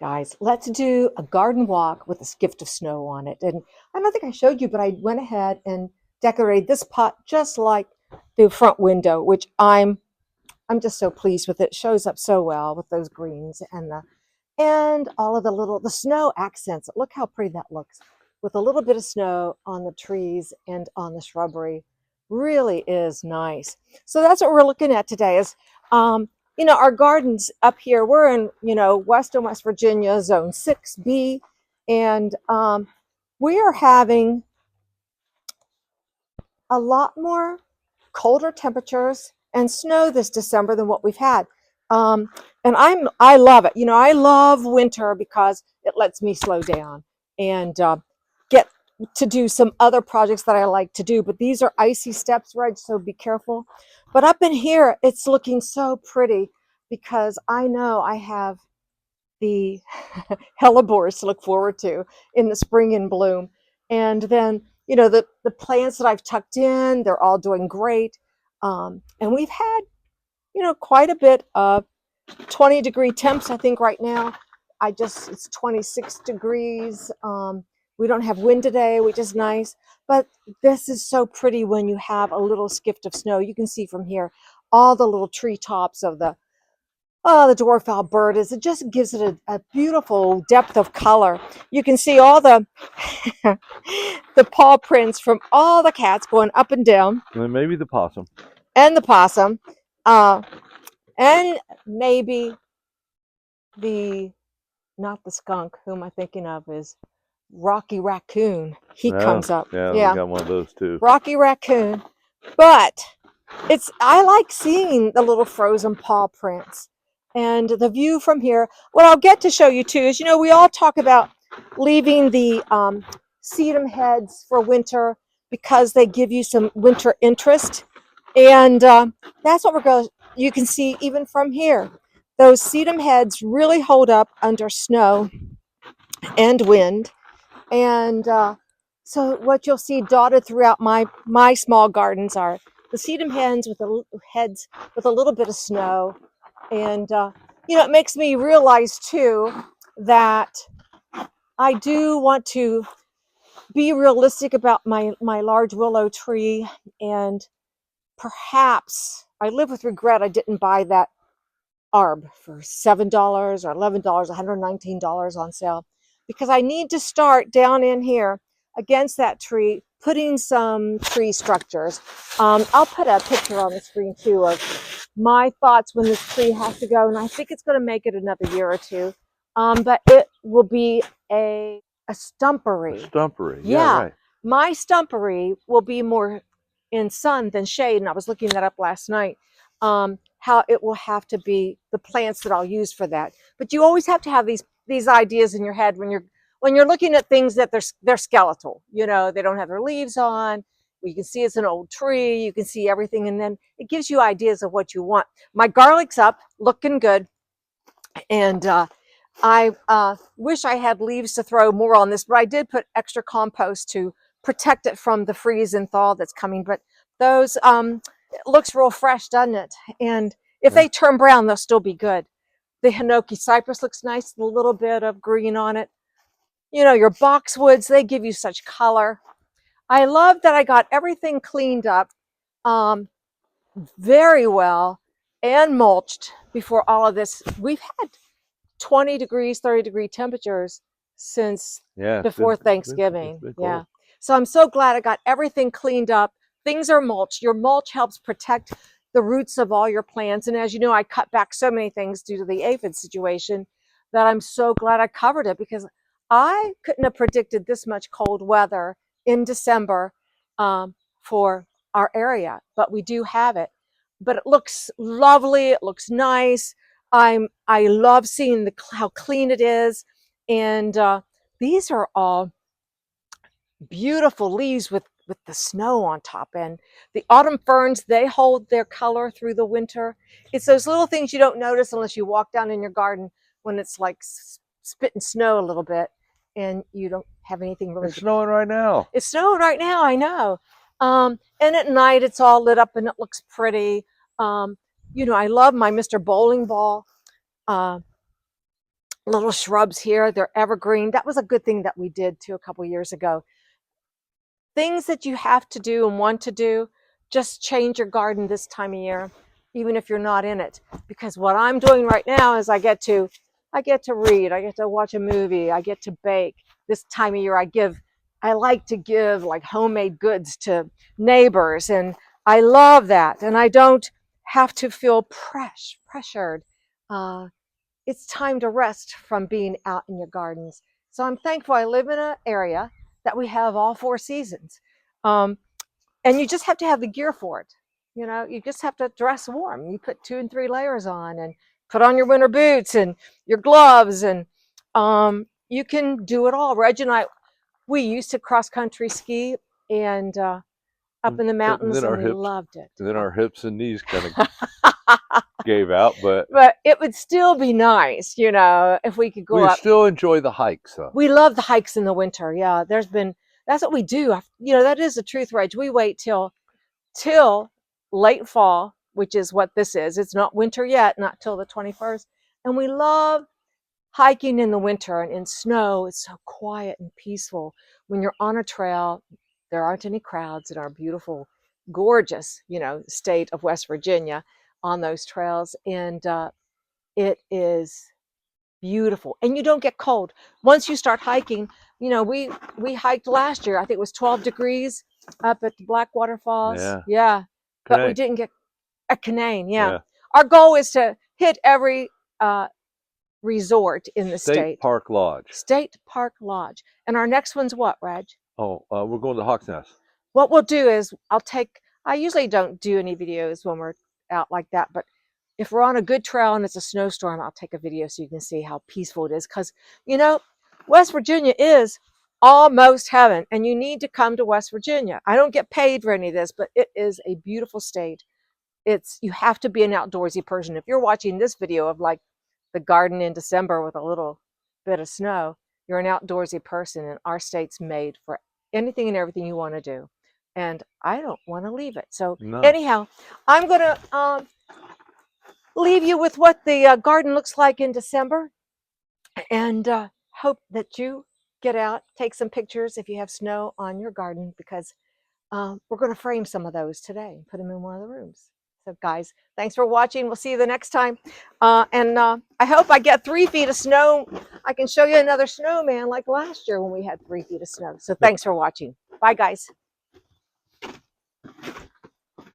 Guys, let's do a garden walk with a skiff of snow on it. And I don't think I showed you, but I went ahead and decorated this pot just like the front window, which I'm just so pleased with it. It shows up so well with those greens and all of the snow accents. Look how pretty that looks with a little bit of snow on the trees and on the shrubbery. Really is nice. So that's what we're looking at today is our gardens up here. We're in, Western West Virginia, zone 6B, and we are having a lot more colder temperatures and snow this December than what we've had. And I love it. I love winter because it lets me slow down and get to do some other projects that I like to do. But these are icy steps, Reg, so be careful. But up in here, it's looking so pretty because I know I have the hellebores to look forward to in the spring in bloom. And then, the plants that I've tucked in, they're all doing great. And we've had, quite a bit of 20-degree temps, I think right now. It's 26 degrees. We don't have wind today, which is nice. But this is so pretty when you have a little skift of snow. You can see from here all the little treetops of the dwarf owl bird. It just gives it a beautiful depth of color. You can see all the the paw prints from all the cats going up and down. And then maybe the possum. And the possum. And maybe not the skunk, who am I thinking of, is Rocky Raccoon. He comes up. Yeah, we got one of those too. Rocky Raccoon. But I like seeing the little frozen paw prints. And the view from here, what I'll get to show you too is, we all talk about leaving the sedum heads for winter because they give you some winter interest. And that's what we're going. You can see even from here, those sedum heads really hold up under snow and wind. And so what you'll see dotted throughout my small gardens are the sedum heads with a little bit of snow. And it makes me realize too that I do want to be realistic about my large willow tree, and perhaps I live with regret I didn't buy that arb for $7 or $11, $119 on sale, because I need to start down in here against that tree putting some tree structures. I'll put a picture on the screen too of my thoughts when this tree has to go, and I think it's going to make it another year or two. But it will be a stumpery. A stumpery, yeah, right. My stumpery will be more in sun than shade, and I was looking that up last night. How it will have to be the plants that I'll use for that. But you always have to have these ideas in your head when you're looking at things that they're skeletal. They don't have their leaves on. You can see it's an old tree. You can see everything, and then it gives you ideas of what you want. My garlic's up, looking good, and I wish I had leaves to throw more on this, but I did put extra compost to protect it from the freeze and thaw that's coming. But those it looks real fresh, doesn't it? And if they turn brown, they'll still be good. The Hinoki cypress looks nice, a little bit of green on it. Your boxwoods, they give you such color. I love that I got everything cleaned up very well and mulched before all of this. We've had 20 degrees, 30-degree temperatures since before Thanksgiving. Yeah. So I'm so glad I got everything cleaned up. Things are mulched. Your mulch helps protect the roots of all your plants. And as you know, I cut back so many things due to the aphid situation that I'm so glad I covered it, because I couldn't have predicted this much cold weather in December for our area, but we do have it. But it looks lovely. It looks nice. I love seeing how clean it is. And these are all beautiful leaves with the snow on top. And the autumn ferns, they hold their color through the winter. It's those little things you don't notice unless you walk down in your garden when it's like spitting snow a little bit and you don't have anything really. It's snowing right now. It's snowing right now, I know. And at night it's all lit up and it looks pretty. I love my Mr. Bowling Ball little shrubs here. They're evergreen. That was a good thing that we did too a couple years ago. Things that you have to do and want to do, just change your garden this time of year, even if you're not in it. Because what I'm doing right now is I get to read, I get to watch a movie, I get to bake. This time of year I like to give like homemade goods to neighbors, and I love that. And I don't have to feel pressured. It's time to rest from being out in your gardens. So I'm thankful I live in an area that we have all 4 seasons. Um, and you just have to have the gear for it. You know, you just have to dress warm. You put 2 and 3 layers on and put on your winter boots and your gloves, and you can do it all. Reg and I, we used to cross country ski and up in the mountains, and we loved it. And then our hips and knees kind of gave out, but it would still be nice, you know, if we could go up. We still enjoy the hikes, though. We love the hikes in the winter. Yeah, that's what we do. You know, that is the truth, Reg. We wait till late fall, which is what this is. It's not winter yet, not till the 21st. And we love hiking in the winter and in snow. It's so quiet and peaceful. When you're on a trail, there aren't any crowds in our beautiful, gorgeous, you know, state of West Virginia on those trails. And it is beautiful. And you don't get cold. Once you start hiking, you know, we hiked last year. I think it was 12 degrees up at the Blackwater Falls. Yeah. But we didn't get a Canaan. Yeah. Our goal is to hit every resort in the state. State Park Lodge. State Park Lodge. And our next one's what, Reg? Oh, we're going to Hawks Nest. What we'll do is I usually don't do any videos when we're out like that, but if we're on a good trail and it's a snowstorm, I'll take a video so you can see how peaceful it is. Because, you know, West Virginia is almost heaven, and you need to come to West Virginia. I don't get paid for any of this, but it is a beautiful state. You have to be an outdoorsy person. If you're watching this video of like the garden in December with a little bit of snow, you're an outdoorsy person, and our state's made for anything and everything you want to do. And I don't want to leave it. So anyhow, I'm going to leave you with what the garden looks like in December, and hope that you get out, take some pictures if you have snow on your garden, because we're going to frame some of those today and put them in one of the rooms. So guys, thanks for watching. We'll see you the next time. And I hope I get 3 feet of snow. I can show you another snowman like last year when we had 3 feet of snow. So thanks for watching. Bye, guys.